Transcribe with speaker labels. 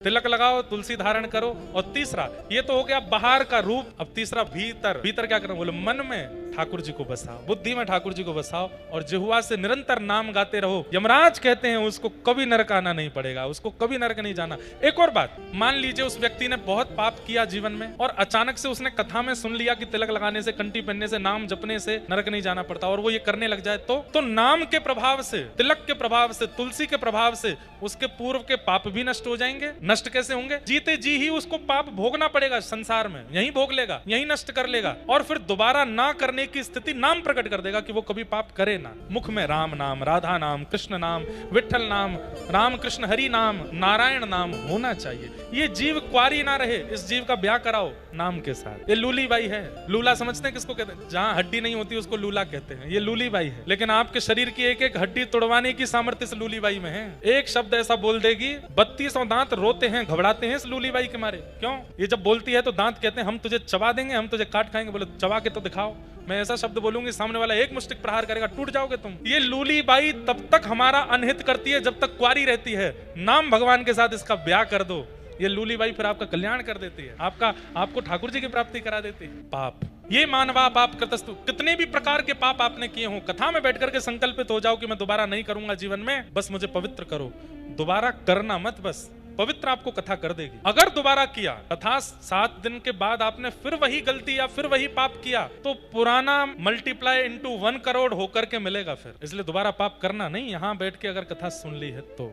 Speaker 1: तिलक लगाओ, तुलसी धारण करो। और तीसरा, ये तो हो गया बाहर का रूप। अब तीसरा भीतर। भीतर क्या करना? बोले मन में ठाकुर जी को बसाओ, बुद्धि में ठाकुर जी को बसाओ और जिह्वा से निरंतर नाम गाते रहो। यमराज कहते हैं उसको कभी नरक आना नहीं पड़ेगा, उसको कभी नरक नहीं जाना। एक और बात, मान लीजिए उस व्यक्ति ने बहुत पाप किया जीवन में और अचानक से उसने कथा में सुन लिया कि तिलक लगाने से, कंठी पहनने से, नाम जपने से नरक नहीं जाना पड़ता, और वो ये करने लग जाए तो नाम के प्रभाव से, तिलक के प्रभाव से, तुलसी के प्रभाव से उसके पूर्व के पाप भी नष्ट हो जाएंगे। नष्ट कैसे होंगे? जीते जी ही उसको पाप भोगना पड़ेगा संसार में, यही भोग लेगा, यही नष्ट कर लेगा, और फिर दोबारा ना करने की स्थिति नाम प्रकट कर देगा कि वो कभी पाप करे ना। मुख में राम नाम, राधा नाम, कृष्ण नाम, विठल नाम, राम कृष्ण हरि नाम, नारायण नाम होना चाहिए। ये जीव क्वारी ना रहे, इस जीव का ब्याह कराओ नाम के साथ। ये लूली बाई है। लूला समझते हैं किसको कहते हैं? जहां हड्डी नहीं होती उसको लूला कहते हैं। ये लूली बाई है, लेकिन आपके शरीर की एक एक हड्डी तोड़वाने की सामर्थ्य इस लूली बाई में है। एक शब्द ऐसा बोल देगी, 32 दांत रोते हैं, घबराते हैं इस लूली बाई के मारे। क्यों? ये जब बोलती है तो दांत कहते हैं हम तुझे चबा देंगे, हम तुझे काट खाएंगे। बोले चबा के तो दिखाओ। मैं ऐसा शब्द बोलूंगी, सामने वाला एक मुष्टिक प्रहार करेगा, टूट जाओगे तुम। ये लूली बाई तब तक हमारा अनहित करती है जब तक कुंवारी रहती है। नाम भगवान के साथ इसका ब्याह कर दो, ये लूली बाई फिर आपका कल्याण कर देती है, आपको ठाकुर जी की प्राप्ति करा देती है। पाप, ये मानवा पाप कृतस्तु, कितने भी प्रकार के पाप आपने किए हो, कथा में बैठ करके संकल्पित हो जाओ कि मैं दोबारा नहीं करूंगा जीवन में, बस मुझे पवित्र करो। दोबारा करना मत, बस पवित्र आपको कथा कर देगी। अगर दोबारा किया, कथा 7 दिन के बाद आपने फिर वही गलती या फिर वही पाप किया, तो पुराना मल्टीप्लाई इंटू 1 करोड़ होकर के मिलेगा फिर। इसलिए दोबारा पाप करना नहीं, यहां बैठ के अगर कथा सुन ली है तो।